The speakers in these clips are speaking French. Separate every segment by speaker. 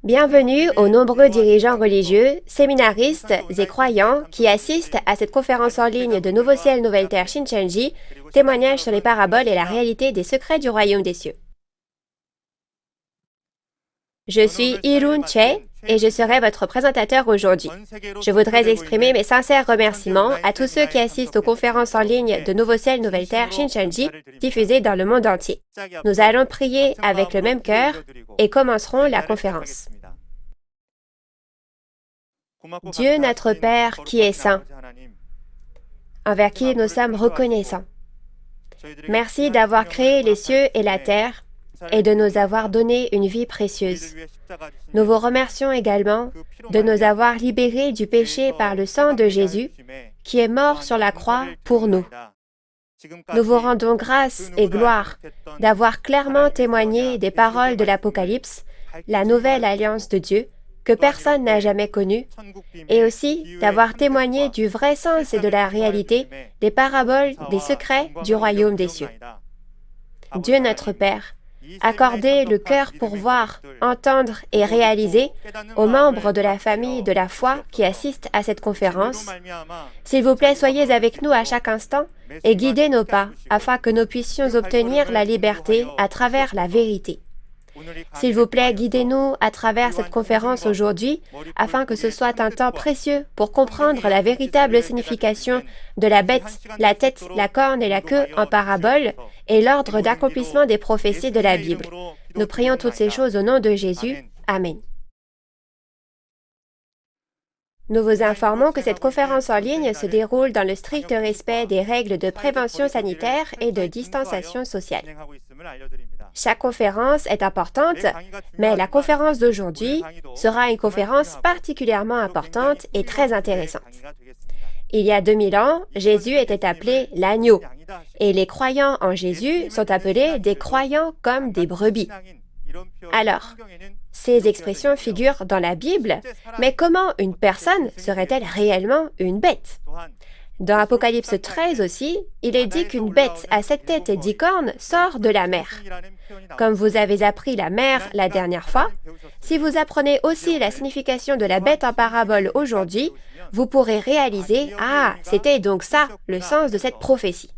Speaker 1: Bienvenue aux nombreux dirigeants religieux, séminaristes et croyants qui assistent à cette conférence en ligne de Nouveau Ciel, Nouvelle Terre Shincheonji, témoignage sur les paraboles et la réalité des secrets du royaume des cieux. Je suis Irun Che et je serai votre présentateur aujourd'hui. Je voudrais exprimer mes sincères remerciements à tous ceux qui assistent aux conférences en ligne de Nouveau Ciel, Nouvelle Terre Shincheonji diffusées dans le monde entier. Nous allons prier avec le même cœur et commencerons la conférence. Dieu notre Père qui est saint, envers qui nous sommes reconnaissants. Merci d'avoir créé les cieux et la terre et de nous avoir donné une vie précieuse. Nous vous remercions également de nous avoir libérés du péché par le sang de Jésus qui est mort sur la croix pour nous. Nous vous rendons grâce et gloire d'avoir clairement témoigné des paroles de l'Apocalypse, la nouvelle alliance de Dieu, que personne n'a jamais connue, et aussi d'avoir témoigné du vrai sens et de la réalité des paraboles des secrets du royaume des cieux. Dieu notre Père, accordez le cœur pour voir, entendre et réaliser aux membres de la famille de la foi qui assistent à cette conférence. S'il vous plaît, soyez avec nous à chaque instant et guidez nos pas afin que nous puissions obtenir la liberté à travers la vérité. S'il vous plaît, guidez-nous à travers cette conférence aujourd'hui, afin que ce soit un temps précieux pour comprendre la véritable signification de la bête, la tête, la corne et la queue en parabole, et l'ordre d'accomplissement des prophéties de la Bible. Nous prions toutes ces choses au nom de Jésus. Amen. Nous vous informons que cette conférence en ligne se déroule dans le strict respect des règles de prévention sanitaire et de distanciation sociale. Chaque conférence est importante, mais la conférence d'aujourd'hui sera une conférence particulièrement importante et très intéressante. Il y a 2000 ans, Jésus était appelé l'agneau, et les croyants en Jésus sont appelés des croyants comme des brebis. Alors, ces expressions figurent dans la Bible, mais comment une personne serait-elle réellement une bête? Dans Apocalypse 13 aussi, il est dit qu'une bête à 7 têtes et 10 cornes sort de la mer. Comme vous avez appris la mer la dernière fois, si vous apprenez aussi la signification de la bête en parabole aujourd'hui, vous pourrez réaliser « Ah, c'était donc ça, le sens de cette prophétie ».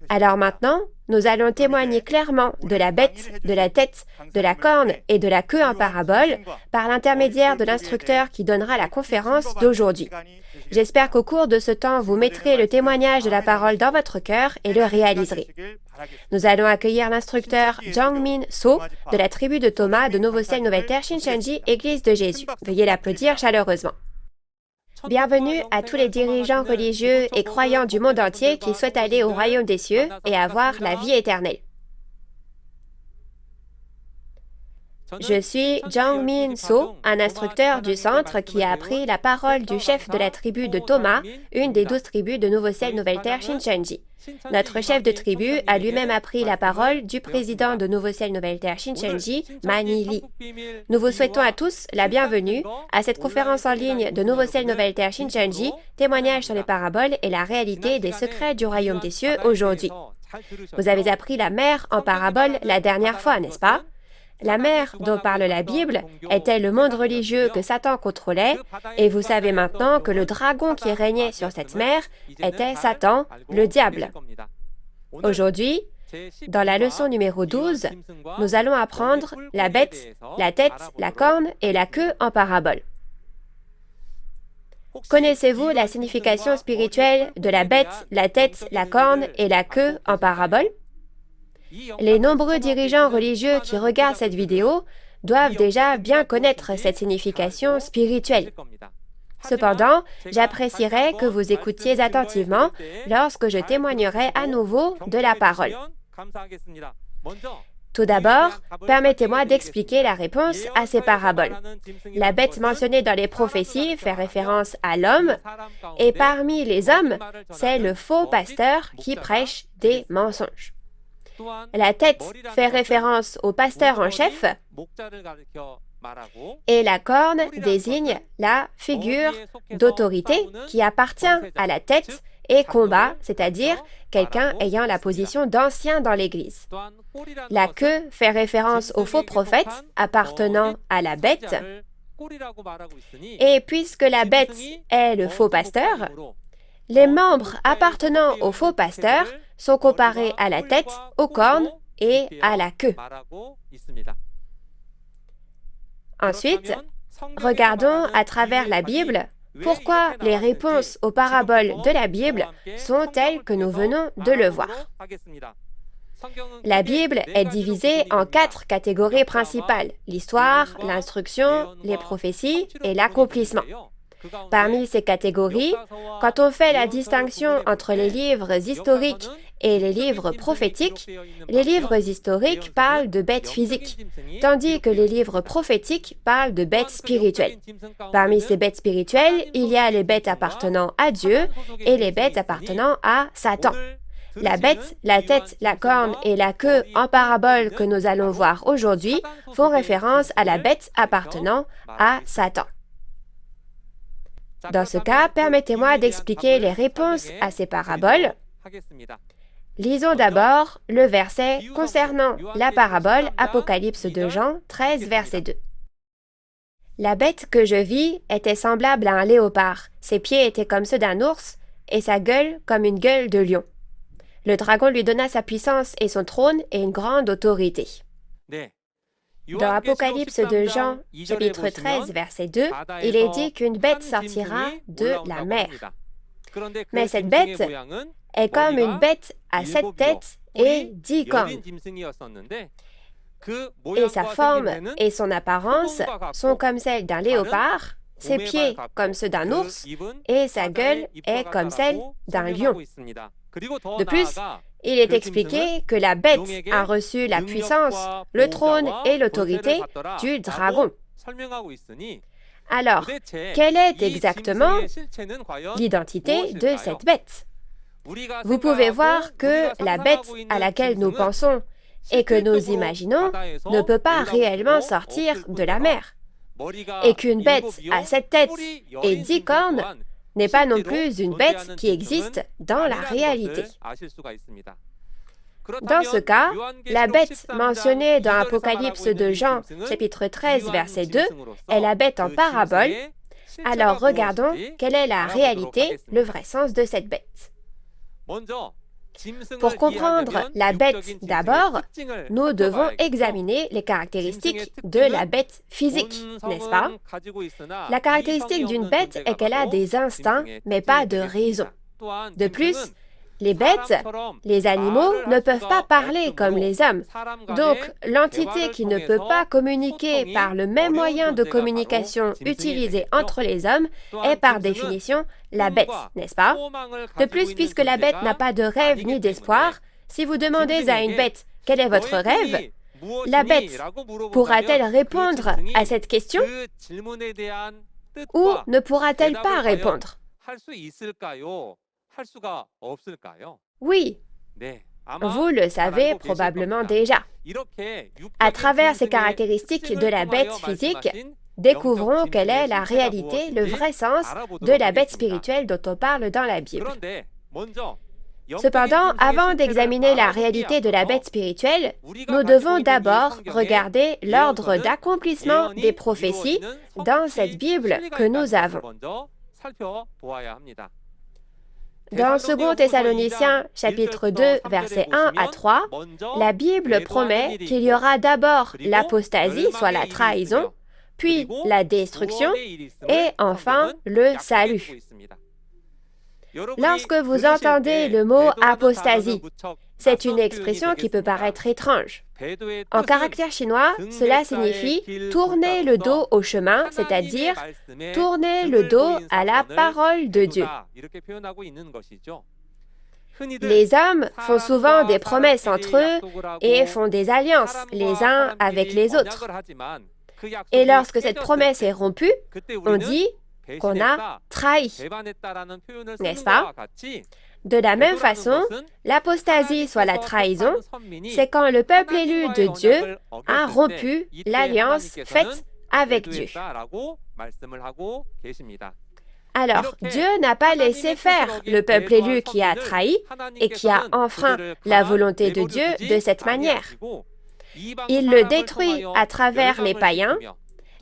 Speaker 1: Alors maintenant, nous allons témoigner clairement de la bête, de la tête, de la corne et de la queue en parabole par l'intermédiaire de l'instructeur qui donnera la conférence d'aujourd'hui. J'espère qu'au cours de ce temps, vous mettrez le témoignage de la parole dans votre cœur et le réaliserez. Nous allons accueillir l'instructeur Jong-min So de la tribu de Thomas de Nouveau Ciel, Nouvelle Terre Shincheonji, Église de Jésus. Veuillez l'applaudir chaleureusement. Bienvenue à tous les dirigeants religieux et croyants du monde entier qui souhaitent aller au royaume des cieux et avoir la vie éternelle. Je suis Jong-min So, un instructeur du centre qui a appris la parole du chef de la tribu de Thomas, une des 12 tribus de Nouveau Ciel, Nouvelle Terre Shincheonji. Notre chef de tribu a lui-même appris la parole du président de Nouveau Ciel, Nouvelle Terre Shincheonji, Mani Lee. Nous vous souhaitons à tous la bienvenue à cette conférence en ligne de Nouveau Ciel, Nouvelle Terre Shincheonji, témoignage sur les paraboles et la réalité des secrets du royaume des cieux aujourd'hui. Vous avez appris la mer en parabole la dernière fois, n'est-ce pas? La mer dont parle la Bible était le monde religieux que Satan contrôlait, et vous savez maintenant que le dragon qui régnait sur cette mer était Satan, le diable. Aujourd'hui, dans la leçon numéro 12, nous allons apprendre la bête, la tête, la corne et la queue en parabole. Connaissez-vous la signification spirituelle de la bête, la tête, la corne et la queue en parabole? Les nombreux dirigeants religieux qui regardent cette vidéo doivent déjà bien connaître cette signification spirituelle. Cependant, j'apprécierais que vous écoutiez attentivement lorsque je témoignerai à nouveau de la parole. Tout d'abord, permettez-moi d'expliquer la réponse à ces paraboles. La bête mentionnée dans les prophéties fait référence à l'homme, et parmi les hommes, c'est le faux pasteur qui prêche des mensonges. La tête fait référence au pasteur en chef et la corne désigne la figure d'autorité qui appartient à la tête et combat, c'est-à-dire quelqu'un ayant la position d'ancien dans l'Église. La queue fait référence au faux prophète appartenant à la bête. Et puisque la bête est le faux pasteur, les membres appartenant au faux pasteur sont comparés à la tête, aux cornes et à la queue. Ensuite, regardons à travers la Bible pourquoi les réponses aux paraboles de la Bible sont telles que nous venons de le voir. La Bible est divisée en 4 catégories principales: l'histoire, l'instruction, les prophéties et l'accomplissement. Parmi ces catégories, quand on fait la distinction entre les livres historiques et les livres prophétiques, les livres historiques parlent de bêtes physiques, tandis que les livres prophétiques parlent de bêtes spirituelles. Parmi ces bêtes spirituelles, il y a les bêtes appartenant à Dieu et les bêtes appartenant à Satan. La bête, la tête, la corne et la queue en parabole que nous allons voir aujourd'hui font référence à la bête appartenant à Satan. Dans ce cas, permettez-moi d'expliquer les réponses à ces paraboles. Lisons d'abord le verset concernant la parabole Apocalypse de Jean 13, verset 2. La bête que je vis était semblable à un léopard, ses pieds étaient comme ceux d'un ours, et sa gueule comme une gueule de lion. Le dragon lui donna sa puissance et son trône et une grande autorité. Dans Apocalypse de Jean, chapitre 13, verset 2, il est dit qu'une bête sortira de la mer. Mais cette bête est comme une bête à 7 têtes et 10 cornes. Et sa forme et son apparence sont comme celles d'un léopard, ses pieds comme ceux d'un ours, et sa gueule est comme celle d'un lion. De plus, il est expliqué que la bête a reçu la puissance, le trône et l'autorité du dragon. Alors, quelle est exactement l'identité de cette bête? Vous pouvez voir que la bête à laquelle nous pensons et que nous imaginons ne peut pas réellement sortir de la mer, et qu'une bête à 7 têtes et 10 cornes n'est pas non plus une bête qui existe dans la réalité. Dans ce cas, la bête mentionnée dans Apocalypse de Jean, chapitre 13, verset 2, est la bête en parabole. Alors regardons quelle est la réalité, le vrai sens de cette bête. Pour comprendre la bête d'abord, nous devons examiner les caractéristiques de la bête physique, n'est-ce pas? La caractéristique d'une bête est qu'elle a des instincts, mais pas de raison. De plus, les bêtes, les animaux, ne peuvent pas parler comme les hommes. Donc, l'entité qui ne peut pas communiquer par le même moyen de communication utilisé entre les hommes est par définition la bête, n'est-ce pas? De plus, puisque la bête n'a pas de rêve ni d'espoir, si vous demandez à une bête « Quel est votre rêve ?», la bête pourra-t-elle répondre à cette question ou ne pourra-t-elle pas répondre? Oui, vous le savez probablement déjà. À travers ces caractéristiques de la bête physique, découvrons quelle est la réalité, le vrai sens de la bête spirituelle dont on parle dans la Bible. Cependant, avant d'examiner la réalité de la bête spirituelle, nous devons d'abord regarder l'ordre d'accomplissement des prophéties dans cette Bible que nous avons. Dans 2 Thessaloniciens, chapitre 2, versets 1 à 3, la Bible promet qu'il y aura d'abord l'apostasie, soit la trahison, puis la destruction, et enfin le salut. Lorsque vous entendez le mot apostasie, c'est une expression qui peut paraître étrange. En caractère chinois, cela signifie tourner le dos au chemin, c'est-à-dire tourner le dos à la parole de Dieu. Les hommes font souvent des promesses entre eux et font des alliances les uns avec les autres. Et lorsque cette promesse est rompue, on dit qu'on a trahi, n'est-ce pas? De la même façon, l'apostasie, soit la trahison, c'est quand le peuple élu de Dieu a rompu l'alliance faite avec Dieu. Alors, Dieu n'a pas laissé faire le peuple élu qui a trahi et qui a enfreint la volonté de Dieu de cette manière. Il le détruit à travers les païens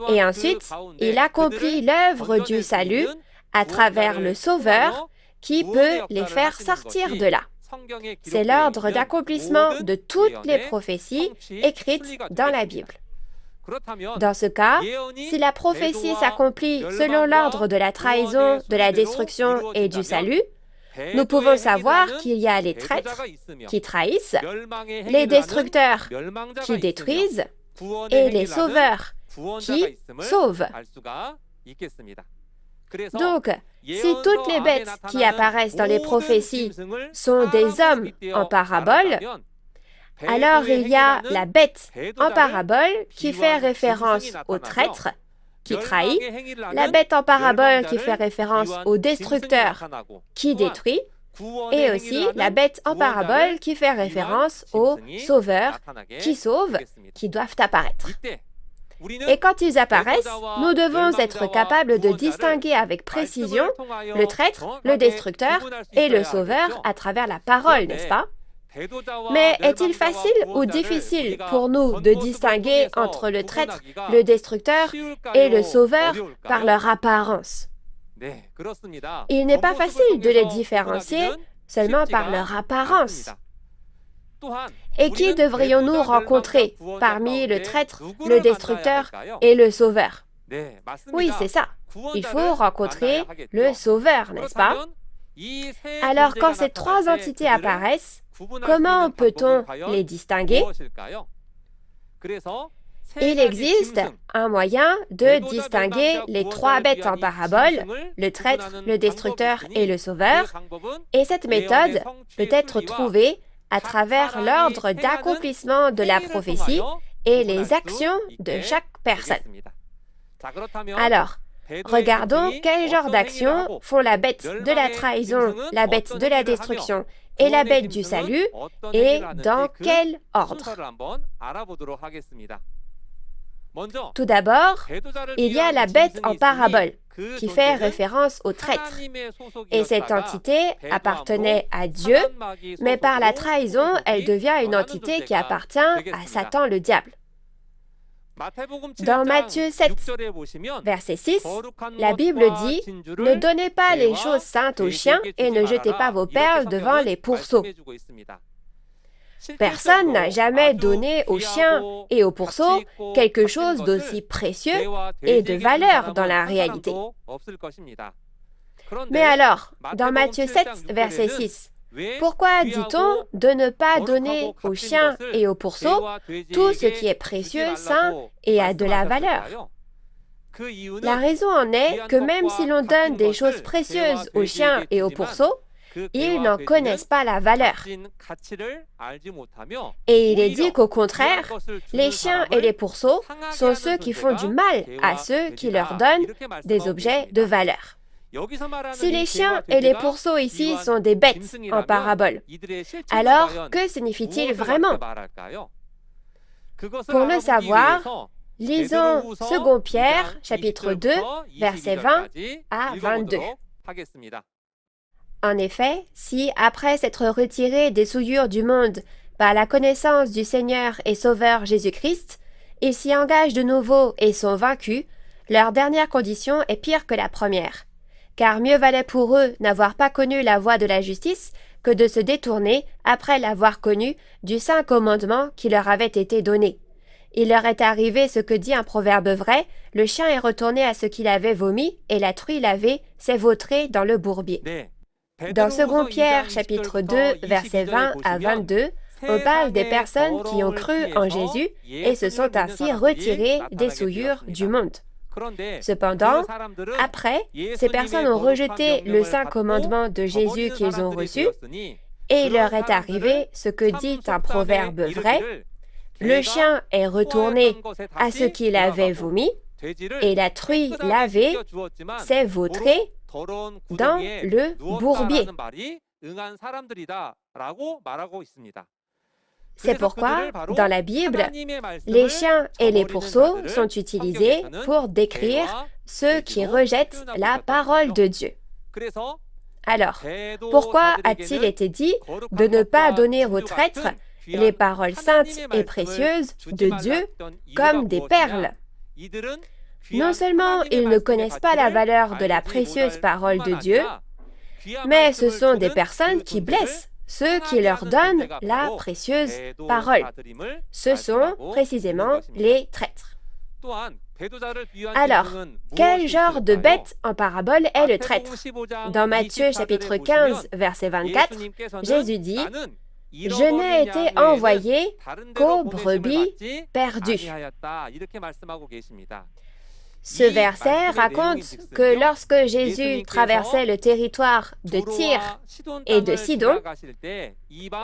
Speaker 1: et ensuite, il accomplit l'œuvre du salut à travers le Sauveur qui peut les faire sortir de là. C'est l'ordre d'accomplissement de toutes les prophéties écrites dans la Bible. Dans ce cas, si la prophétie s'accomplit selon l'ordre de la trahison, de la destruction et du salut, nous pouvons savoir qu'il y a les traîtres qui trahissent, les destructeurs qui détruisent et les sauveurs qui sauvent. Donc, si toutes les bêtes qui apparaissent dans les prophéties sont des hommes en parabole, alors il y a la bête en parabole qui fait référence au traître qui trahit, la bête en parabole qui fait référence au destructeur qui détruit, et aussi la bête en parabole qui fait référence aux sauveurs qui sauvent, qui doivent apparaître. Et quand ils apparaissent, nous devons être capables de distinguer avec précision le traître, le destructeur et le sauveur à travers la parole, n'est-ce pas? Mais est-il facile ou difficile pour nous de distinguer entre le traître, le destructeur et le sauveur par leur apparence? Il n'est pas facile de les différencier seulement par leur apparence. Et qui devrions-nous rencontrer parmi le traître, le destructeur et le sauveur? Oui, c'est ça. Il faut rencontrer le sauveur, n'est-ce pas? Alors, quand ces trois entités apparaissent, comment peut-on les distinguer? Il existe un moyen de distinguer les trois bêtes en parabole, le traître, le destructeur et le sauveur, et cette méthode peut être trouvée à travers l'ordre d'accomplissement de la prophétie et les actions de chaque personne. Alors, regardons quel genre d'actions font la bête de la trahison, la bête de la destruction et la bête du salut, et dans quel ordre. Tout d'abord, il y a la bête en parabole, qui fait référence au traître. Et cette entité appartenait à Dieu, mais par la trahison, elle devient une entité qui appartient à Satan le diable. Dans Matthieu 7, verset 6, la Bible dit « Ne donnez pas les choses saintes aux chiens et ne jetez pas vos perles devant les pourceaux. » Personne n'a jamais donné aux chiens et aux pourceaux quelque chose d'aussi précieux et de valeur dans la réalité. Mais alors, dans Matthieu 7, verset 6, pourquoi dit-on de ne pas donner aux chiens et aux pourceaux tout ce qui est précieux, saint et a de la valeur? La raison en est que même si l'on donne des choses précieuses aux chiens et aux pourceaux, ils n'en connaissent pas la valeur. Et il est dit qu'au contraire, les chiens et les pourceaux sont ceux qui font du mal à ceux qui leur donnent des objets de valeur. Si les chiens et les pourceaux ici sont des bêtes en parabole, alors que signifie-t-il vraiment? Pour le savoir, lisons 2 Pierre, chapitre 2, versets 20 à 22. En effet, si, après s'être retirés des souillures du monde par la connaissance du Seigneur et Sauveur Jésus-Christ, ils s'y engagent de nouveau et sont vaincus, leur dernière condition est pire que la première. Car mieux valait pour eux n'avoir pas connu la voie de la justice que de se détourner, après l'avoir connue, du saint commandement qui leur avait été donné. Il leur est arrivé ce que dit un proverbe vrai, le chien est retourné à ce qu'il avait vomi, et la truie lavée s'est vautrée dans le bourbier. Dans 2 Pierre, chapitre 2, versets 20 à 22, on parle des personnes qui ont cru en Jésus et se sont ainsi retirées des souillures du monde. Cependant, après, ces personnes ont rejeté le saint commandement de Jésus qu'ils ont reçu, et il leur est arrivé ce que dit un proverbe vrai, le chien est retourné à ce qu'il avait vomi, et la truie lavée s'est vautrée dans le bourbier. C'est pourquoi, dans la Bible, les chiens et les pourceaux sont utilisés pour décrire ceux qui rejettent la parole de Dieu. Alors, pourquoi a-t-il été dit de ne pas donner aux traîtres les paroles saintes et précieuses de Dieu comme des perles? Non seulement ils ne connaissent pas la valeur de la précieuse parole de Dieu, mais ce sont des personnes qui blessent ceux qui leur donnent la précieuse parole. Ce sont précisément les traîtres. Alors, quel genre de bête en parabole est le traître? Dans Matthieu chapitre 15, verset 24, Jésus dit « Je n'ai été envoyé qu'aux brebis perdues ». Ce verset raconte que lorsque Jésus traversait le territoire de Tyr et de Sidon,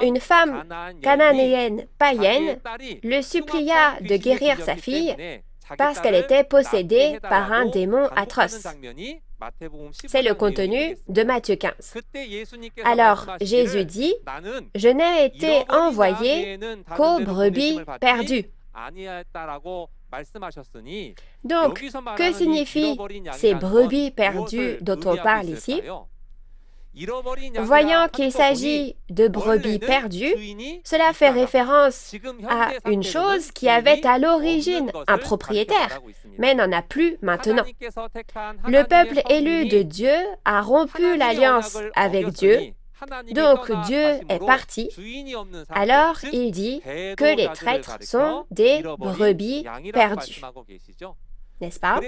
Speaker 1: une femme cananéenne païenne le supplia de guérir sa fille parce qu'elle était possédée par un démon atroce. C'est le contenu de Matthieu 15. Alors Jésus dit « Je n'ai été envoyé qu'aux brebis perdues ». Donc, que signifient ces brebis perdues dont on parle ici? Voyant qu'il s'agit de brebis perdues, cela fait référence à une chose qui avait à l'origine un propriétaire, mais n'en a plus maintenant. Le peuple élu de Dieu a rompu l'alliance avec Dieu, donc Dieu est parti. Alors il dit que les traîtres sont des brebis perdues. N'est-ce pas?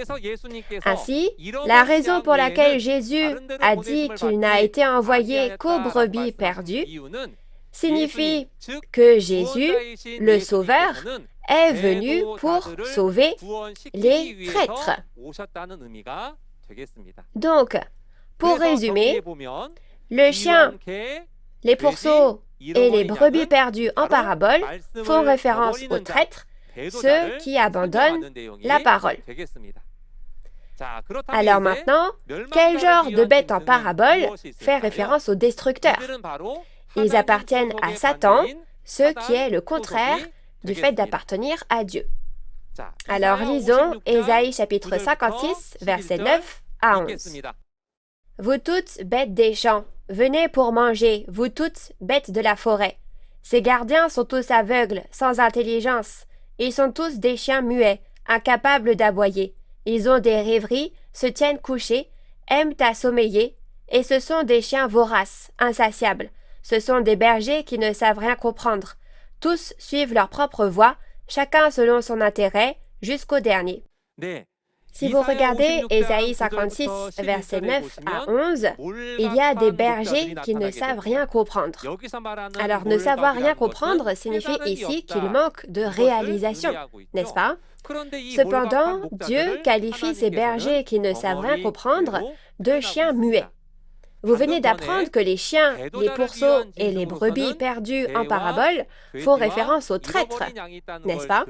Speaker 1: Ainsi, la raison pour laquelle Jésus a dit qu'il n'a été envoyé qu'aux brebis perdues signifie que Jésus, le Sauveur, est venu pour sauver les traîtres. Donc, pour résumer, le chien, les pourceaux et les brebis perdues en parabole font référence aux traîtres, ceux qui abandonnent la parole. Alors maintenant, quel genre de bête en parabole fait référence aux destructeurs? Ils appartiennent à Satan, ce qui est le contraire du fait d'appartenir à Dieu. Alors lisons Ésaïe chapitre 56, versets 9 à 11. Vous toutes, bêtes des champs, venez pour manger, vous toutes, bêtes de la forêt. Ces gardiens sont tous aveugles, sans intelligence. Ils sont tous des chiens muets, incapables d'aboyer. Ils ont des rêveries, se tiennent couchés, aiment à sommeiller, et ce sont des chiens voraces, insatiables. Ce sont des bergers qui ne savent rien comprendre. Tous suivent leur propre voie, chacun selon son intérêt, jusqu'au dernier. Si vous regardez Ésaïe 56, versets 9 à 11, il y a des bergers qui ne savent rien comprendre. Alors, ne savoir rien comprendre signifie ici qu'il manque de réalisation, n'est-ce pas? Cependant, Dieu qualifie ces bergers qui ne savent rien comprendre de chiens muets. Vous venez d'apprendre que les chiens, les pourceaux et les brebis perdues en parabole font référence aux traîtres, n'est-ce pas?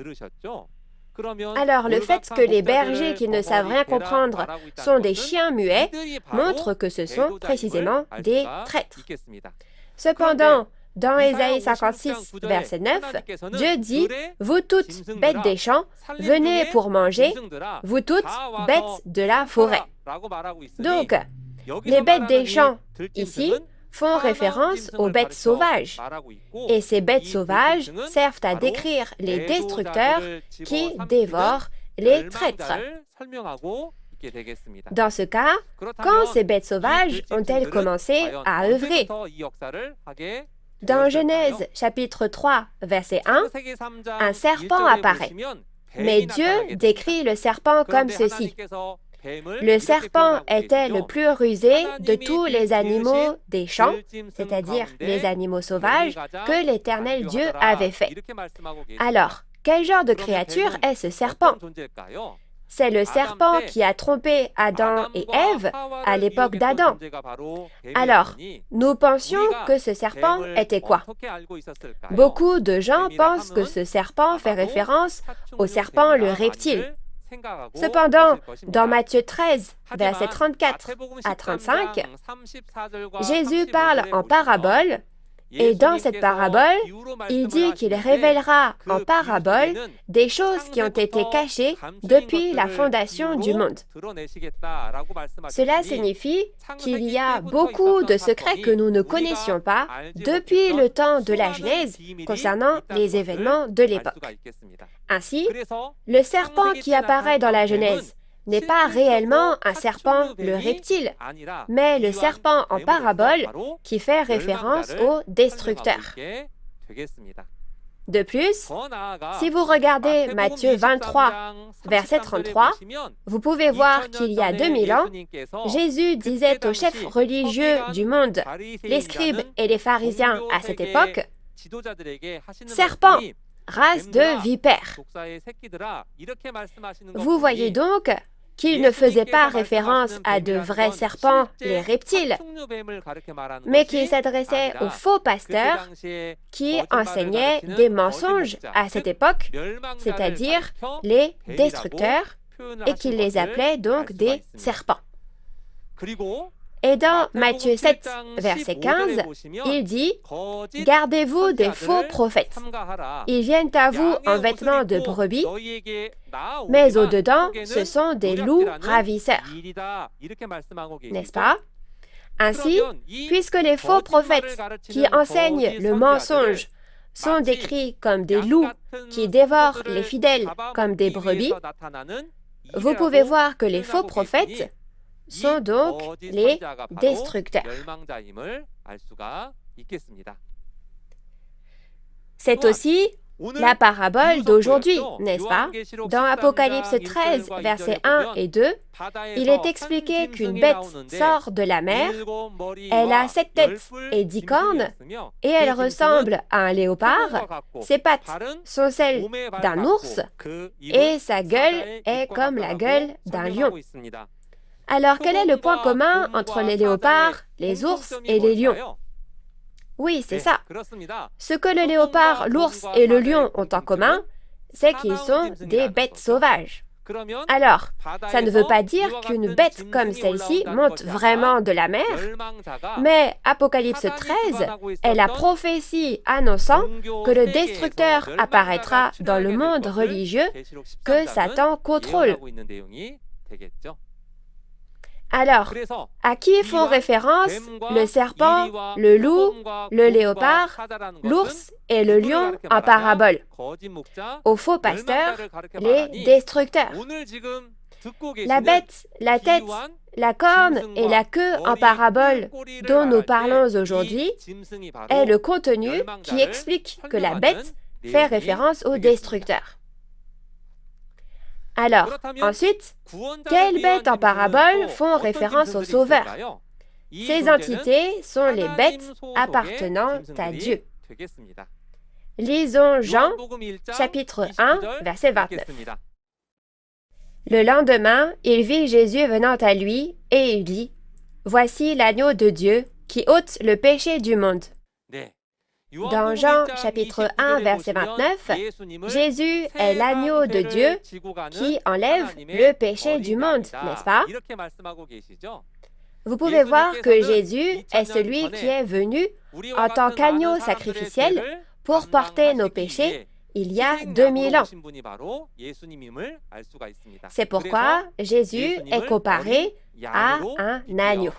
Speaker 1: Alors, le fait que les bergers qui ne savent rien comprendre sont des chiens muets montre que ce sont précisément des traîtres. Cependant, dans Ésaïe 56, verset 9, Dieu dit « Vous toutes, bêtes des champs, venez pour manger, vous toutes, bêtes de la forêt. » Donc, les bêtes des champs, ici, font référence aux bêtes sauvages. Et ces bêtes sauvages servent à décrire les destructeurs qui dévorent les traîtres. Dans ce cas, quand ces bêtes sauvages ont-elles commencé à œuvrer? Dans Genèse chapitre 3, verset 1, un serpent apparaît. Mais Dieu décrit le serpent comme ceci. Le serpent était le plus rusé de tous les animaux des champs, c'est-à-dire les animaux sauvages, que l'Éternel Dieu avait fait. Alors, quel genre de créature est ce serpent? C'est le serpent qui a trompé Adam et Ève à l'époque d'Adam. Alors, nous pensions que ce serpent était quoi? Beaucoup de gens pensent que ce serpent fait référence au serpent le reptile. Cependant, dans Matthieu 13, versets 34 à 35, Jésus parle en parabole Et dans cette parabole, il dit qu'il révélera en parabole des choses qui ont été cachées depuis la fondation du monde. Cela signifie qu'il y a beaucoup de secrets que nous ne connaissions pas depuis le temps de la Genèse concernant les événements de l'époque. Ainsi, le serpent qui apparaît dans la Genèse n'est pas réellement un serpent, le reptile, mais le serpent en parabole qui fait référence au destructeur. De plus, si vous regardez Matthieu 23, verset 33, vous pouvez voir qu'il y a 2000 ans, Jésus disait aux chefs religieux du monde, les scribes et les pharisiens à cette époque, « Serpent, race de vipères ». Vous voyez donc qu'il ne faisait pas référence à de vrais serpents, les reptiles, mais qu'il s'adressait aux faux pasteurs qui enseignaient des mensonges à cette époque, c'est-à-dire les destructeurs, et qu'il les appelait donc des serpents. Et dans Matthieu 7, verset 15, il dit « Gardez-vous des faux prophètes. Ils viennent à vous en vêtements de brebis, mais au-dedans, ce sont des loups ravisseurs. » N'est-ce pas? Ainsi, puisque les faux prophètes qui enseignent le mensonge sont décrits comme des loups qui dévorent les fidèles comme des brebis, vous pouvez voir que les faux prophètes sont donc les destructeurs. C'est aussi la parabole d'aujourd'hui, n'est-ce pas? Dans Apocalypse 13, versets 1 et 2, il est expliqué qu'une bête sort de la mer, elle a 7 têtes et 10 cornes, et elle ressemble à un léopard, ses pattes sont celles d'un ours, et sa gueule est comme la gueule d'un lion. Alors, quel est le point commun entre les léopards, les ours et les lions? Oui, c'est ça. Ce que le léopard, l'ours et le lion ont en commun, c'est qu'ils sont des bêtes sauvages. Alors, ça ne veut pas dire qu'une bête comme celle-ci monte vraiment de la mer, mais Apocalypse 13 est la prophétie annonçant que le destructeur apparaîtra dans le monde religieux que Satan contrôle. Alors, à qui font référence le serpent, le loup, le léopard, l'ours et le lion en parabole? Aux faux pasteurs, les destructeurs. La bête, la tête, la corne et la queue en parabole dont nous parlons aujourd'hui est le contenu qui explique que la bête fait référence au destructeur. Alors, ensuite, quelles bêtes en parabole font référence au Sauveur? Ces entités sont les bêtes appartenant à Dieu. Lisons Jean, chapitre 1, verset 29. Le lendemain, il vit Jésus venant à lui, et il dit, « Voici l'agneau de Dieu qui ôte le péché du monde. » Dans Jean chapitre 1, verset 29, Jésus est l'agneau de Dieu qui enlève le péché du monde, n'est-ce pas? Vous pouvez voir que Jésus est celui qui est venu en tant qu'agneau sacrificiel pour porter nos péchés il y a 2000 ans. C'est pourquoi Jésus est comparé à un agneau,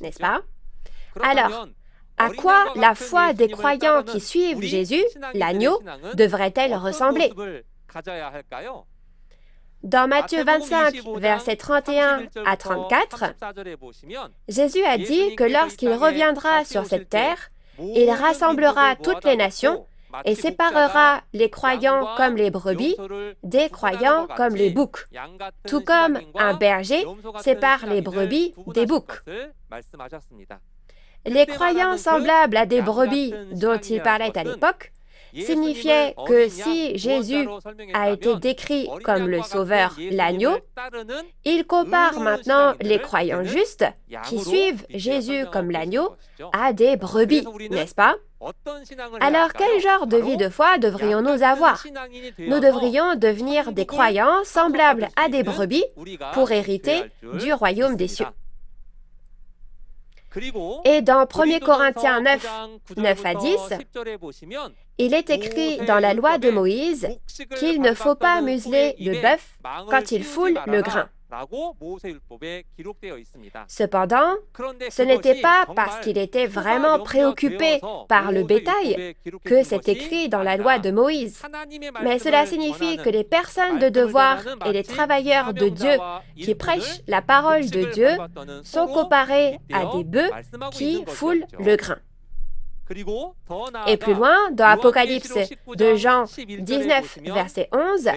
Speaker 1: n'est-ce pas? Alors, à quoi la foi des croyants qui suivent Jésus, l'agneau, devrait-elle ressembler? Dans Matthieu 25, versets 31 à 34, Jésus a dit que lorsqu'il reviendra sur cette terre, il rassemblera toutes les nations et séparera les croyants comme les brebis des croyants comme les boucs, tout comme un berger sépare les brebis des boucs. Les croyants semblables à des brebis dont il parlait à l'époque signifiait que si Jésus a été décrit comme le Sauveur, l'agneau, il compare maintenant les croyants justes qui suivent Jésus comme l'agneau à des brebis, n'est-ce pas? Alors, quel genre de vie de foi devrions-nous avoir? Nous devrions devenir des croyants semblables à des brebis pour hériter du royaume des cieux. Et dans 1 Corinthiens 9, 9 à 10, il est écrit dans la loi de Moïse qu'il ne faut pas museler le bœuf quand il foule le grain. Cependant, ce n'était pas parce qu'il était vraiment préoccupé par le bétail que c'est écrit dans la loi de Moïse. Mais cela signifie que les personnes de devoir et les travailleurs de Dieu qui prêchent la parole de Dieu sont comparés à des bœufs qui foulent le grain. Et plus loin, dans Apocalypse de Jean 19, verset 11,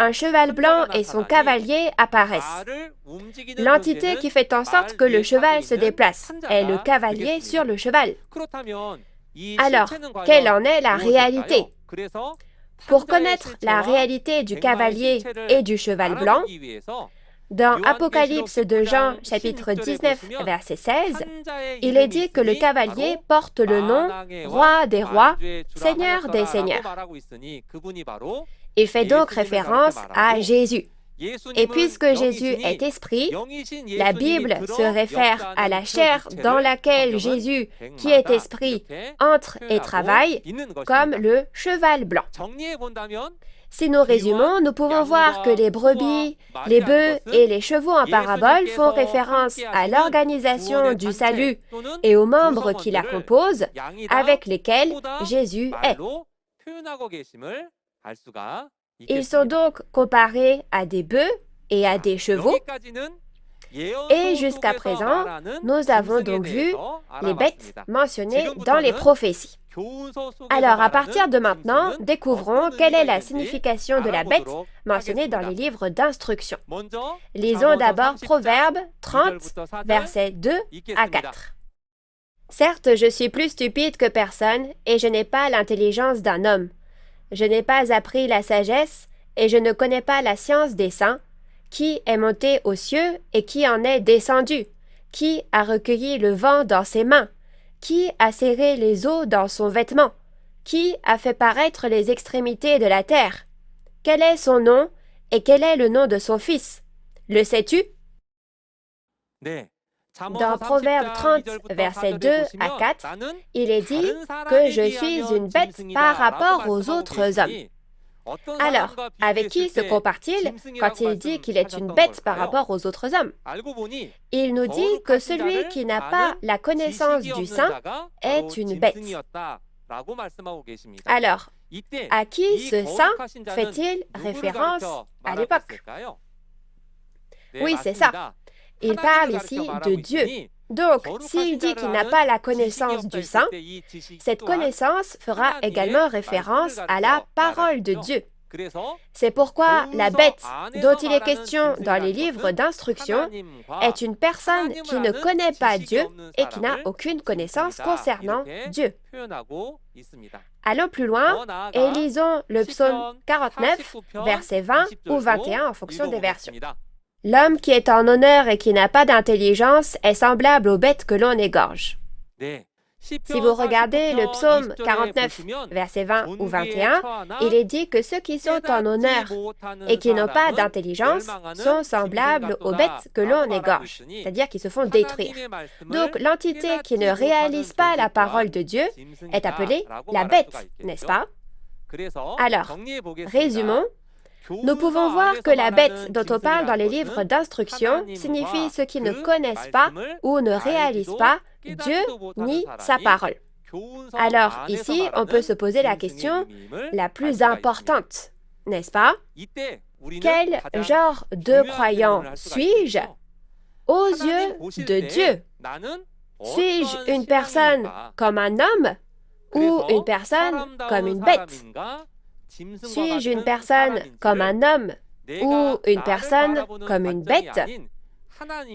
Speaker 1: un cheval blanc et son cavalier apparaissent. L'entité qui fait en sorte que le cheval se déplace est le cavalier sur le cheval. Alors, quelle en est la réalité? Pour connaître la réalité du cavalier et du cheval blanc, dans Apocalypse de Jean, chapitre 19, verset 16, il est dit que le cavalier porte le nom Roi des rois, Seigneur des seigneurs. Il fait donc référence à Jésus. Et puisque Jésus est esprit, la Bible se réfère à la chair dans laquelle Jésus, qui est esprit, entre et travaille, comme le cheval blanc. Si nous résumons, nous pouvons voir que les brebis, les bœufs et les chevaux en parabole font référence à l'organisation du salut et aux membres qui la composent, avec lesquels Jésus est. Ils sont donc comparés à des bœufs et à des chevaux. Et jusqu'à présent, nous avons donc vu les bêtes mentionnées dans les prophéties. Alors, à partir de maintenant, découvrons quelle est la signification de la bête mentionnée dans les livres d'instruction. Lisons d'abord Proverbes 30, versets 2 à 4. Certes, je suis plus stupide que personne, et je n'ai pas l'intelligence d'un homme. Je n'ai pas appris la sagesse, et je ne connais pas la science des saints. Qui est monté aux cieux et qui en est descendu? Qui a recueilli le vent dans ses mains? Qui a serré les eaux dans son vêtement? Qui a fait paraître les extrémités de la terre? Quel est son nom et quel est le nom de son fils? Le sais-tu? Dans Proverbe 30, versets 2 à 4, il est dit que je suis une bête par rapport aux autres hommes. Alors, avec qui se compare-t-il quand il dit qu'il est une bête par rapport aux autres hommes? Il nous dit que celui qui n'a pas la connaissance du saint est une bête. Alors, à qui ce saint fait-il référence à l'époque? Oui, c'est ça. Il parle ici de Dieu. Donc, s'il dit qu'il n'a pas la connaissance du saint, cette connaissance fera également référence à la parole de Dieu. C'est pourquoi la bête dont il est question dans les livres d'instruction est une personne qui ne connaît pas Dieu et qui n'a aucune connaissance concernant Dieu. Allons plus loin et lisons le psaume 49, versets 20 ou 21 en fonction des versions. L'homme qui est en honneur et qui n'a pas d'intelligence est semblable aux bêtes que l'on égorge. Si vous regardez le psaume 49, versets 20 ou 21, il est dit que ceux qui sont en honneur et qui n'ont pas d'intelligence sont semblables aux bêtes que l'on égorge, c'est-à-dire qui se font détruire. Donc, l'entité qui ne réalise pas la parole de Dieu est appelée la bête, n'est-ce pas? Alors, résumons. Nous pouvons voir que la bête dont on parle dans les livres d'instruction signifie ceux qui ne connaissent pas ou ne réalisent pas Dieu ni sa parole. Alors ici, on peut se poser la question la plus importante, n'est-ce pas? Quel genre de croyant suis-je aux yeux de Dieu? Suis-je une personne comme un homme ou une personne comme une bête? Suis-je une personne comme un homme ou une personne comme une bête?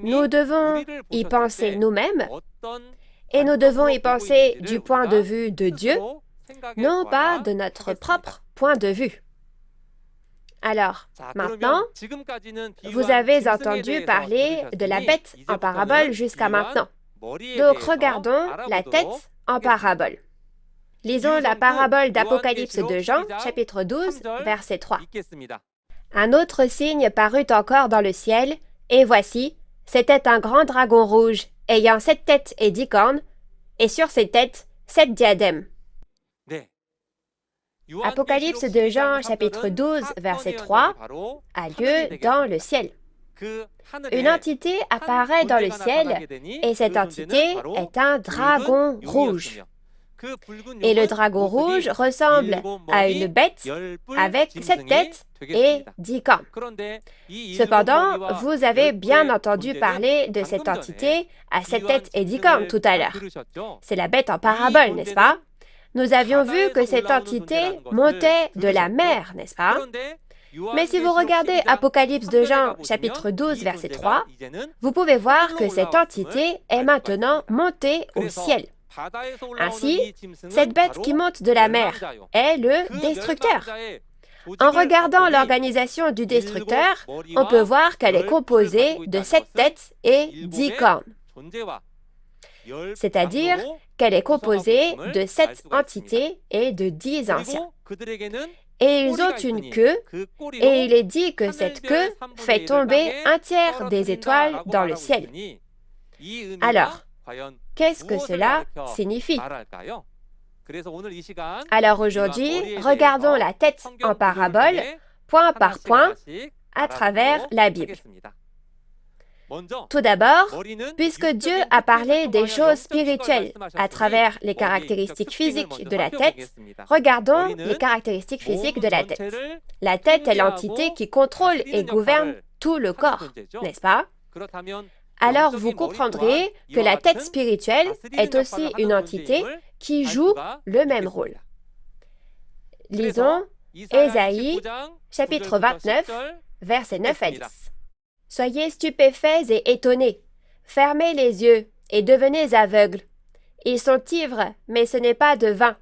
Speaker 1: Nous devons y penser nous-mêmes et nous devons y penser du point de vue de Dieu, non pas de notre propre point de vue. Alors, maintenant, vous avez entendu parler de la bête en parabole jusqu'à maintenant. Donc, regardons la tête en parabole. Lisons la parabole d'Apocalypse de Jean, chapitre 12, verset 3. Un autre signe parut encore dans le ciel, et voici, C'était un grand dragon rouge, ayant 7 têtes et 10 cornes, et sur ses têtes, 7 diadèmes. Apocalypse de Jean, chapitre 12, verset 3, a lieu dans le ciel. Une entité apparaît dans le ciel, et cette entité est un dragon rouge. Et le dragon rouge ressemble à une bête avec 7 têtes et 10 cornes. Cependant, vous avez bien entendu parler de cette entité à 7 têtes et 10 cornes tout à l'heure. C'est la bête en parabole, n'est-ce pas? Nous avions vu que cette entité montait de la mer, n'est-ce pas? Mais si vous regardez Apocalypse de Jean, chapitre 12, verset 3, vous pouvez voir que cette entité est maintenant montée au ciel. Ainsi, cette bête qui monte de la mer est le destructeur. En regardant l'organisation du destructeur, on peut voir qu'elle est composée de 7 têtes et 10 cornes. C'est-à-dire qu'elle est composée de 7 entités et de 10 anciens. Et ils ont une queue, et il est dit que cette queue fait tomber un tiers des étoiles dans le ciel. Alors, qu'est-ce que cela signifie? Alors aujourd'hui, regardons la tête en parabole, point par point, à travers la Bible. Tout d'abord, puisque Dieu a parlé des choses spirituelles à travers les caractéristiques physiques de la tête, regardons les caractéristiques physiques de la tête. La tête est l'entité qui contrôle et gouverne tout le corps, n'est-ce pas? Alors vous comprendrez que la tête spirituelle est aussi une entité qui joue le même rôle. Lisons Ésaïe, chapitre 29, versets 9 à 10. Soyez stupéfaits et étonnés, fermez les yeux et devenez aveugles. Ils sont ivres, mais ce n'est pas de vin.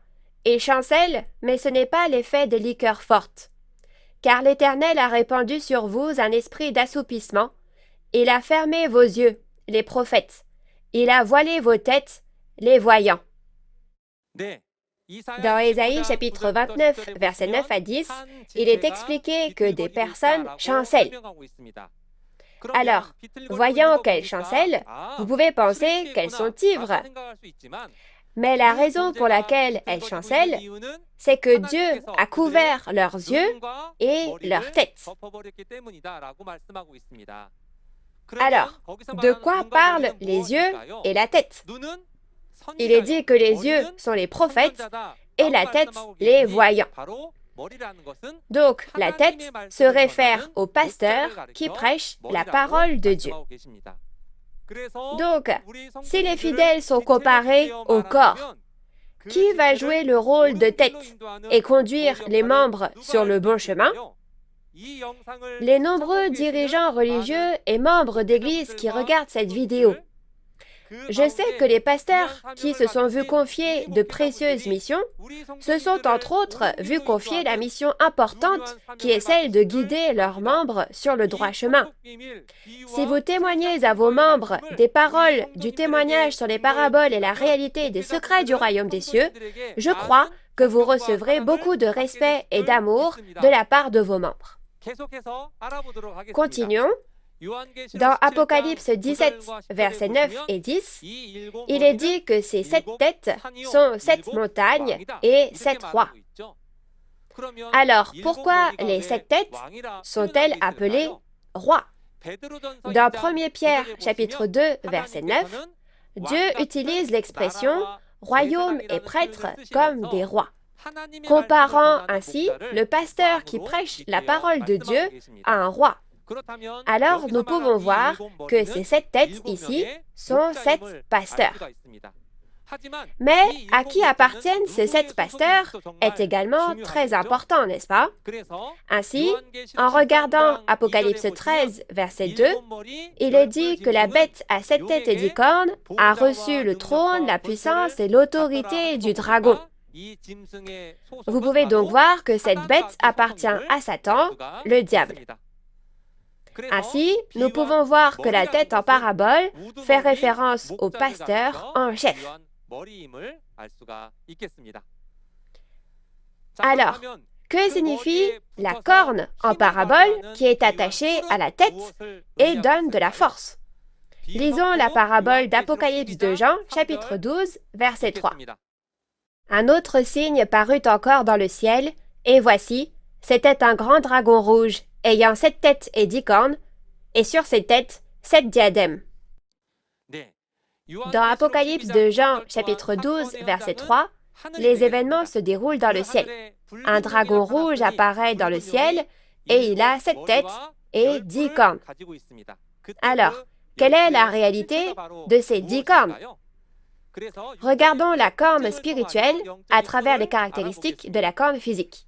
Speaker 1: Ils chancellent, mais ce n'est pas l'effet de liqueurs fortes. Car l'Éternel a répandu sur vous un esprit d'assoupissement. Il a fermé vos yeux, les prophètes. Il a voilé vos têtes, les voyants. Dans Ésaïe chapitre 29, versets 9 à 10, il est expliqué que des personnes chancellent. Alors, voyant qu'elles chancellent, vous pouvez penser qu'elles sont ivres. Mais la raison pour laquelle elles chancellent, c'est que Dieu a couvert leurs yeux et leurs têtes. Alors, de quoi parlent les yeux et la tête? Il est dit que les yeux sont les prophètes et la tête les voyants. Donc, la tête se réfère au pasteur qui prêche la parole de Dieu. Donc, si les fidèles sont comparés au corps, qui va jouer le rôle de tête et conduire les membres sur le bon chemin? Les nombreux dirigeants religieux et membres d'église qui regardent cette vidéo. Je sais que les pasteurs qui se sont vus confier de précieuses missions se sont entre autres vus confier la mission importante qui est celle de guider leurs membres sur le droit chemin. Si vous témoignez à vos membres des paroles du témoignage sur les paraboles et la réalité des secrets du royaume des cieux, je crois que vous recevrez beaucoup de respect et d'amour de la part de vos membres. Continuons. Dans Apocalypse 17, versets 9 et 10, il est dit que ces 7 têtes sont 7 montagnes et 7 rois. Alors, pourquoi les 7 têtes sont-elles appelées rois? Dans 1 Pierre, chapitre 2, verset 9, Dieu utilise l'expression « royaume et prêtre » comme des rois, comparant ainsi le pasteur qui prêche la parole de Dieu à un roi. Alors, nous pouvons voir que ces 7 têtes ici sont 7 pasteurs. Mais à qui appartiennent ces 7 pasteurs est également très important, n'est-ce pas? Ainsi, en regardant Apocalypse 13, verset 2, il est dit que la bête à 7 têtes et 10 cornes a reçu le trône, la puissance et l'autorité du dragon. Vous pouvez donc voir que cette bête appartient à Satan, le diable. Ainsi, nous pouvons voir que la tête en parabole fait référence au pasteur en chef. Alors, que signifie la corne en parabole qui est attachée à la tête et donne de la force? Lisons la parabole d'Apocalypse de Jean, chapitre 12, verset 3. Un autre signe parut encore dans le ciel, et voici, c'était un grand dragon rouge, ayant 7 têtes et 10 cornes, et sur ses têtes 7 diadèmes. Dans Apocalypse de Jean, chapitre 12, verset 3, les événements se déroulent dans le ciel. Un dragon rouge apparaît dans le ciel, et il a 7 têtes et 10 cornes. Alors, quelle est la réalité de ces 10 cornes? Regardons la corne spirituelle à travers les caractéristiques de la corne physique.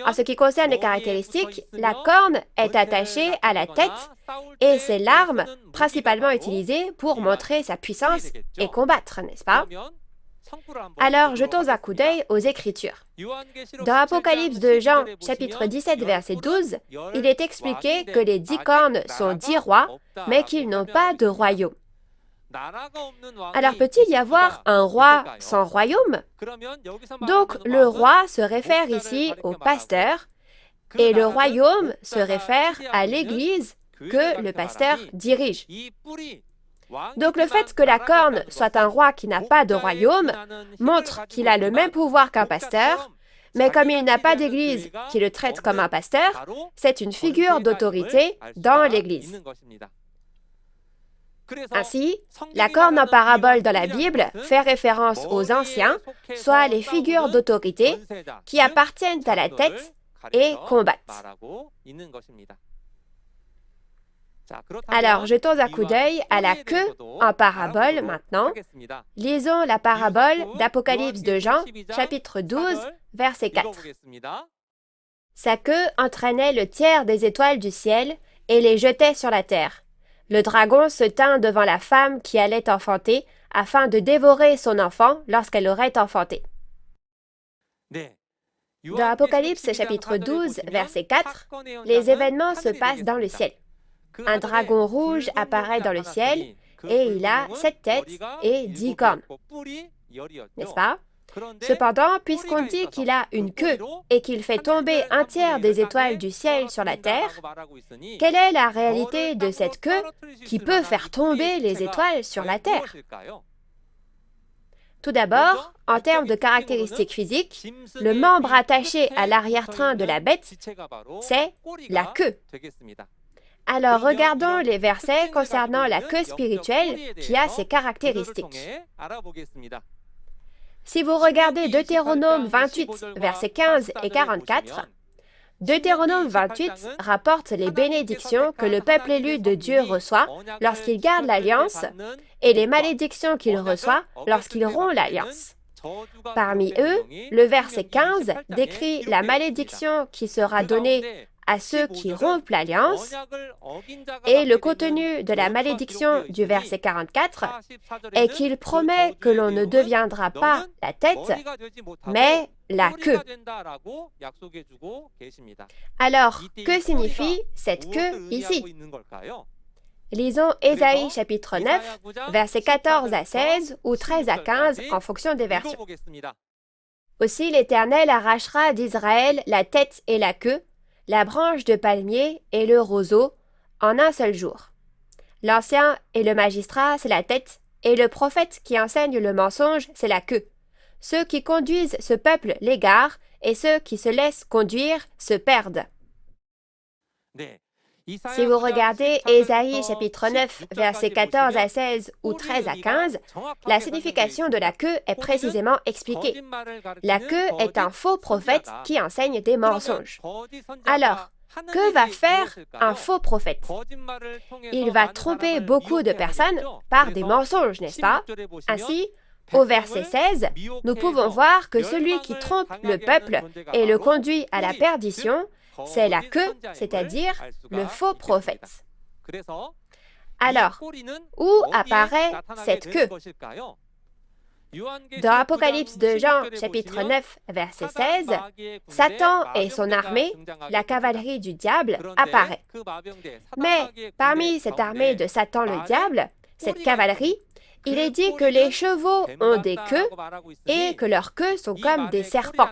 Speaker 1: En ce qui concerne les caractéristiques, la corne est attachée à la tête et c'est l'arme principalement utilisée pour montrer sa puissance et combattre, n'est-ce pas? Alors, jetons un coup d'œil aux Écritures. Dans Apocalypse de Jean, chapitre 17, verset 12, il est expliqué que les 10 cornes sont 10 rois, mais qu'ils n'ont pas de royaume. Alors peut-il y avoir un roi sans royaume? Donc le roi se réfère ici au pasteur et le royaume se réfère à l'Église que le pasteur dirige. Donc le fait que la corne soit un roi qui n'a pas de royaume montre qu'il a le même pouvoir qu'un pasteur, mais comme il n'a pas d'Église qui le traite comme un pasteur, c'est une figure d'autorité dans l'Église. Ainsi, la corne en parabole dans la Bible fait référence aux anciens, soit les figures d'autorité qui appartiennent à la tête et combattent. Alors, jetons un coup d'œil à la queue en parabole maintenant. Lisons la parabole d'Apocalypse de Jean, chapitre 12, verset 4. Sa queue entraînait le tiers des étoiles du ciel et les jetait sur la terre. Le dragon se tint devant la femme qui allait enfanter afin de dévorer son enfant lorsqu'elle aurait enfanté. Dans Apocalypse chapitre 12, verset 4, les événements se passent dans le ciel. Un dragon rouge apparaît dans le ciel et il a 7 têtes et 10 cornes. N'est-ce pas? Cependant, puisqu'on dit qu'il a une queue et qu'il fait tomber un tiers des étoiles du ciel sur la terre, quelle est la réalité de cette queue qui peut faire tomber les étoiles sur la terre? Tout d'abord, en termes de caractéristiques physiques, le membre attaché à l'arrière-train de la bête, c'est la queue. Alors, regardons les versets concernant la queue spirituelle qui a ces caractéristiques. Si vous regardez Deutéronome 28, versets 15 et 44, Deutéronome 28 rapporte les bénédictions que le peuple élu de Dieu reçoit lorsqu'il garde l'alliance et les malédictions qu'il reçoit lorsqu'il rompt l'alliance. Parmi eux, le verset 15 décrit la malédiction qui sera donnée à ceux qui rompent l'alliance, et le contenu de la malédiction du verset 44 est qu'il promet que l'on ne deviendra pas la tête, mais la queue. Alors, que signifie cette queue ici? Lisons Ésaïe chapitre 9, versets 14 à 16 ou 13 à 15 en fonction des versions. Aussi l'Éternel arrachera d'Israël la tête et la queue, la branche de palmier et le roseau, en un seul jour. L'ancien et le magistrat, c'est la tête, et le prophète qui enseigne le mensonge, c'est la queue. Ceux qui conduisent ce peuple l'égarent, et ceux qui se laissent conduire se perdent. Si vous regardez Ésaïe chapitre 9, versets 14 à 16 ou 13 à 15, la signification de la queue est précisément expliquée. La queue est un faux prophète qui enseigne des mensonges. Alors, que va faire un faux prophète? Il va tromper beaucoup de personnes par des mensonges, n'est-ce pas? Ainsi, au verset 16, nous pouvons voir que celui qui trompe le peuple et le conduit à la perdition, c'est la queue, c'est-à-dire le faux prophète. Alors, où apparaît cette queue? Dans Apocalypse de Jean, chapitre 9, verset 16, Satan et son armée, la cavalerie du diable, apparaît. Mais parmi cette armée de Satan le diable, cette cavalerie, il est dit que les chevaux ont des queues et que leurs queues sont comme des serpents.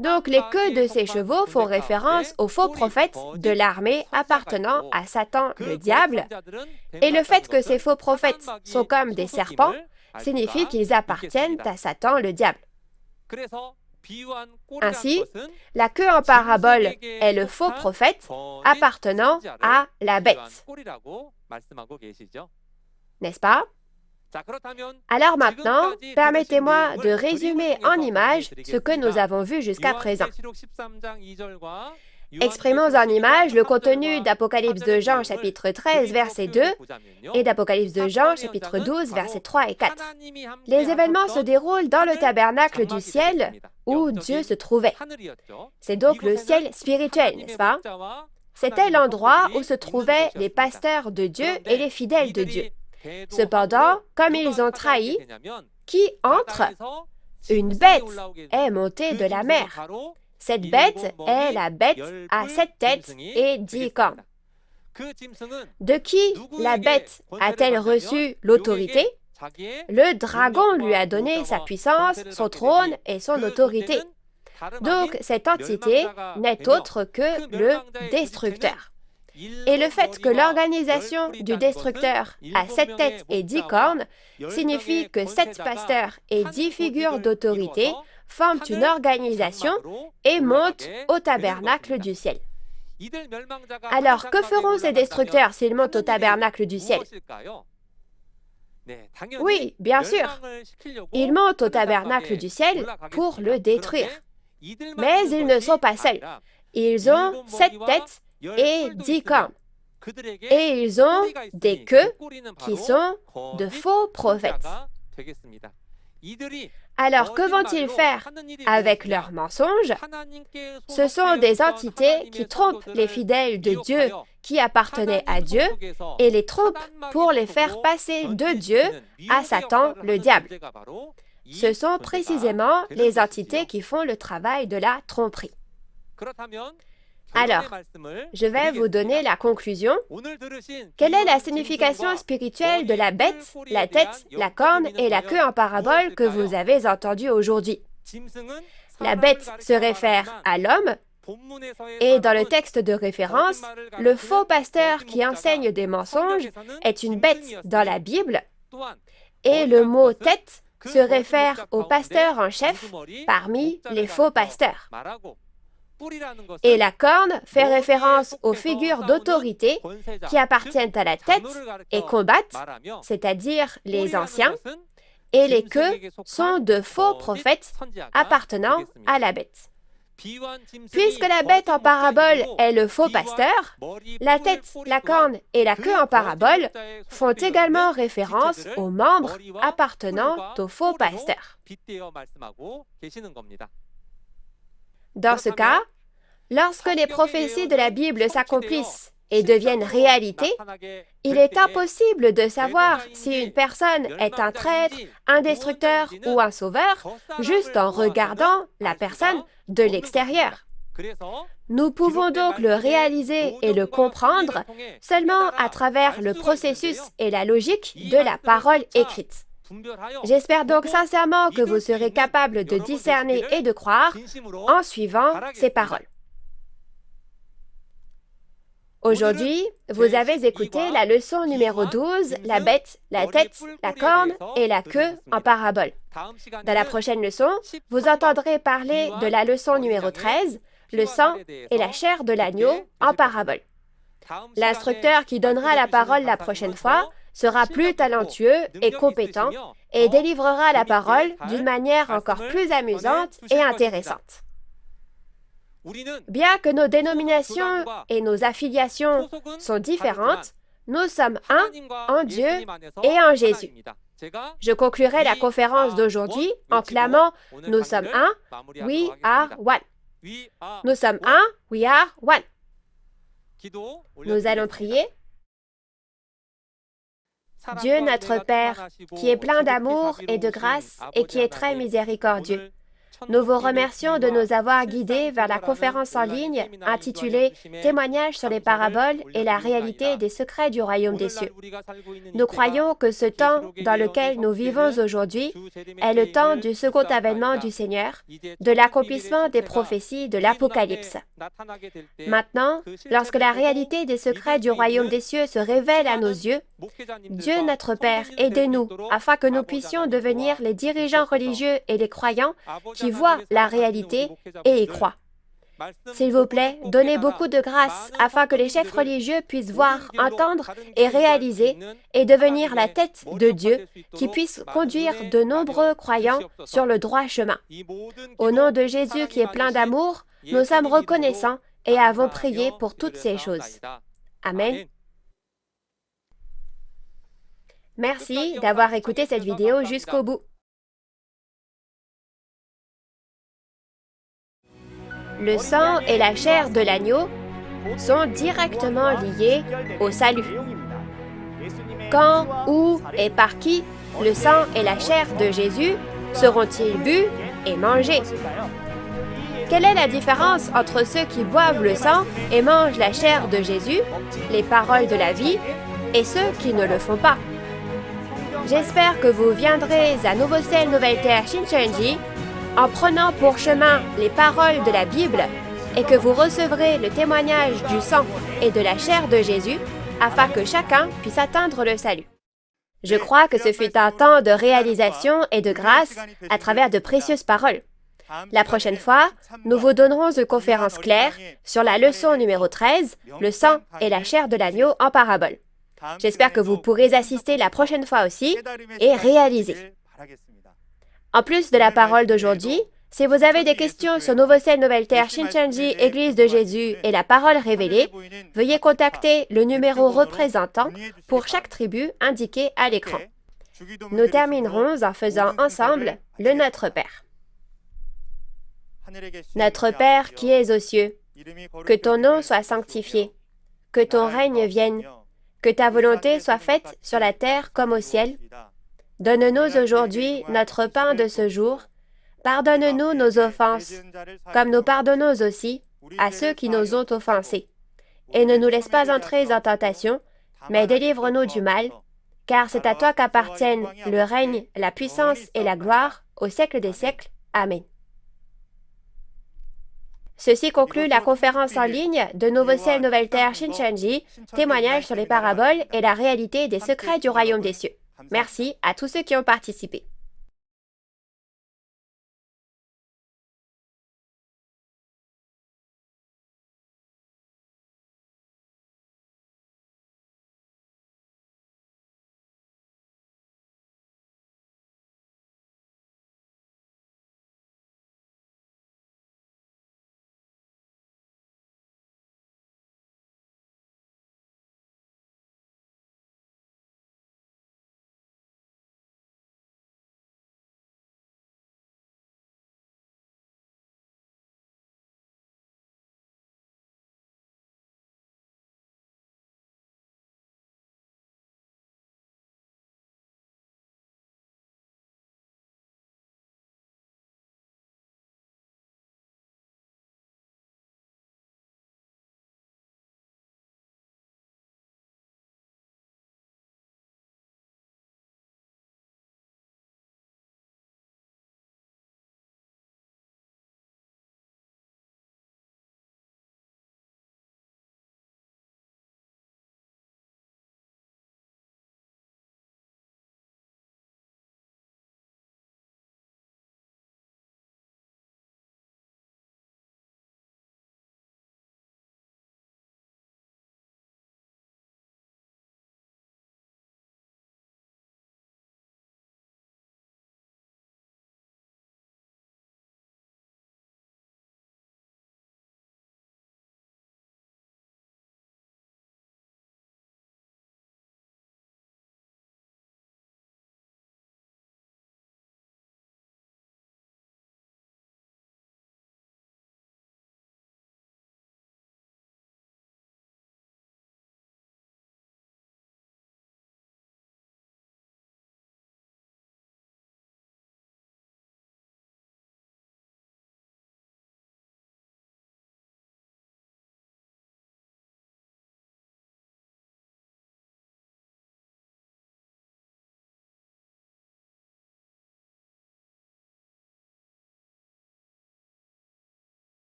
Speaker 1: Donc les queues de ces chevaux font référence aux faux prophètes de l'armée appartenant à Satan le diable, et le fait que ces faux prophètes sont comme des serpents signifie qu'ils appartiennent à Satan le diable. Ainsi, la queue en parabole est le faux prophète appartenant à la bête. N'est-ce pas? Alors maintenant, permettez-moi de résumer en images ce que nous avons vu jusqu'à présent. Exprimons en images le contenu d'Apocalypse de Jean chapitre 13 verset 2 et d'Apocalypse de Jean chapitre 12 versets 3 et 4. Les événements se déroulent dans le tabernacle du ciel où Dieu se trouvait. C'est donc le ciel spirituel, n'est-ce pas? C'était l'endroit où se trouvaient les pasteurs de Dieu et les fidèles de Dieu. Cependant, comme ils ont trahi, qui entre? Une bête est montée de la mer. Cette bête est la bête à 7 têtes et 10 cornes. De qui la bête a-t-elle reçu l'autorité? Le dragon lui a donné sa puissance, son trône et son autorité. Donc, cette entité n'est autre que le destructeur. Et le fait que l'organisation du destructeur a 7 têtes et 10 cornes signifie que 7 pasteurs et 10 figures d'autorité forment une organisation et montent au tabernacle du ciel. Alors, que feront ces destructeurs s'ils montent au tabernacle du ciel? Oui, bien sûr. Ils montent au tabernacle du ciel pour le détruire. Mais ils ne sont pas seuls. Ils ont 7 têtes et 10 cornes. Et ils ont des queues qui sont de faux prophètes. Alors, que vont-ils faire avec leurs mensonges? Ce sont des entités qui trompent les fidèles de Dieu qui appartenaient à Dieu et les trompent pour les faire passer de Dieu à Satan, le diable. Ce sont précisément les entités qui font le travail de la tromperie. Alors, je vais vous donner la conclusion. Quelle est la signification spirituelle de la bête, la tête, la corne et la queue en parabole que vous avez entendue aujourd'hui? La bête se réfère à l'homme, et dans le texte de référence, le faux pasteur qui enseigne des mensonges est une bête dans la Bible, et le mot tête se réfère au pasteur en chef parmi les faux pasteurs. Et la corne fait référence aux figures d'autorité qui appartiennent à la tête et combattent, c'est-à-dire les anciens, et les queues sont de faux prophètes appartenant à la bête. Puisque la bête en parabole est le faux pasteur, la tête, la corne et la queue en parabole font également référence aux membres appartenant au faux pasteur. Dans ce cas, lorsque les prophéties de la Bible s'accomplissent et deviennent réalité, il est impossible de savoir si une personne est un traître, un destructeur ou un sauveur juste en regardant la personne de l'extérieur. Nous pouvons donc le réaliser et le comprendre seulement à travers le processus et la logique de la parole écrite. J'espère donc sincèrement que vous serez capable de discerner et de croire en suivant ces paroles. Aujourd'hui, vous avez écouté la leçon numéro 12, la bête, la tête, la corne et la queue en parabole. Dans la prochaine leçon, vous entendrez parler de la leçon numéro 13, le sang et la chair de l'agneau en parabole. L'instructeur qui donnera la parole la prochaine fois sera plus talentueux et compétent et délivrera la parole d'une manière encore plus amusante et intéressante. Bien que nos dénominations et nos affiliations sont différentes, nous sommes un en Dieu et en Jésus. Je conclurai la conférence d'aujourd'hui en clamant « Nous sommes un, we are one ». Nous sommes un, we are one. Nous allons prier. Dieu notre Père, qui est plein d'amour et de grâce et qui est très miséricordieux, Nous vous remercions de nous avoir guidés vers la conférence en ligne intitulée « Témoignages sur les paraboles et la réalité des secrets du royaume des cieux ». Nous croyons que ce temps dans lequel nous vivons aujourd'hui est le temps du second avènement du Seigneur, de l'accomplissement des prophéties de l'Apocalypse. Maintenant, lorsque la réalité des secrets du royaume des cieux se révèle à nos yeux, Dieu notre Père, aidez-nous afin que nous puissions devenir les dirigeants religieux et les croyants qui voient la réalité et y croient. S'il vous plaît, donnez beaucoup de grâce afin que les chefs religieux puissent voir, entendre et réaliser et devenir la tête de Dieu qui puisse conduire de nombreux croyants sur le droit chemin. Au nom de Jésus qui est plein d'amour, nous sommes reconnaissants et avons prié pour toutes ces choses. Amen. Merci d'avoir écouté cette vidéo jusqu'au bout. Le sang et la chair de l'agneau sont directement liés au salut. Quand, où et par qui le sang et la chair de Jésus seront-ils bus et mangés? Quelle est la différence entre ceux qui boivent le sang et mangent la chair de Jésus, les paroles de la vie, et ceux qui ne le font pas? J'espère que vous viendrez à Nouveau Ciel, Nouvelle Terre, Shincheonji en prenant pour chemin les paroles de la Bible et que vous recevrez le témoignage du sang et de la chair de Jésus afin que chacun puisse atteindre le salut. Je crois que ce fut un temps de réalisation et de grâce à travers de précieuses paroles. La prochaine fois, nous vous donnerons une conférence claire sur la leçon numéro 13, le sang et la chair de l'agneau en parabole. J'espère que vous pourrez assister la prochaine fois aussi et réaliser. En plus de la parole d'aujourd'hui, si vous avez des questions sur Nouveau Ciel, Nouvelle Terre, Shincheonji, Église de Jésus et la parole révélée, veuillez contacter le numéro représentant pour chaque tribu indiqué à l'écran. Nous terminerons en faisant ensemble le Notre Père. Notre Père qui es aux cieux, que ton nom soit sanctifié, que ton règne vienne, que ta volonté soit faite sur la terre comme au ciel. Donne-nous aujourd'hui notre pain de ce jour. Pardonne-nous nos offenses, comme nous pardonnons aussi à ceux qui nous ont offensés. Et ne nous laisse pas entrer en tentation, mais délivre-nous du mal, car c'est à toi qu'appartiennent le règne, la puissance et la gloire au siècle des siècles. Amen. Ceci conclut la conférence en ligne de Nouveau Ciel, Nouvelle Terre, Shincheonji, témoignage sur les paraboles et la réalité des secrets du royaume des cieux. Merci à tous ceux qui ont participé.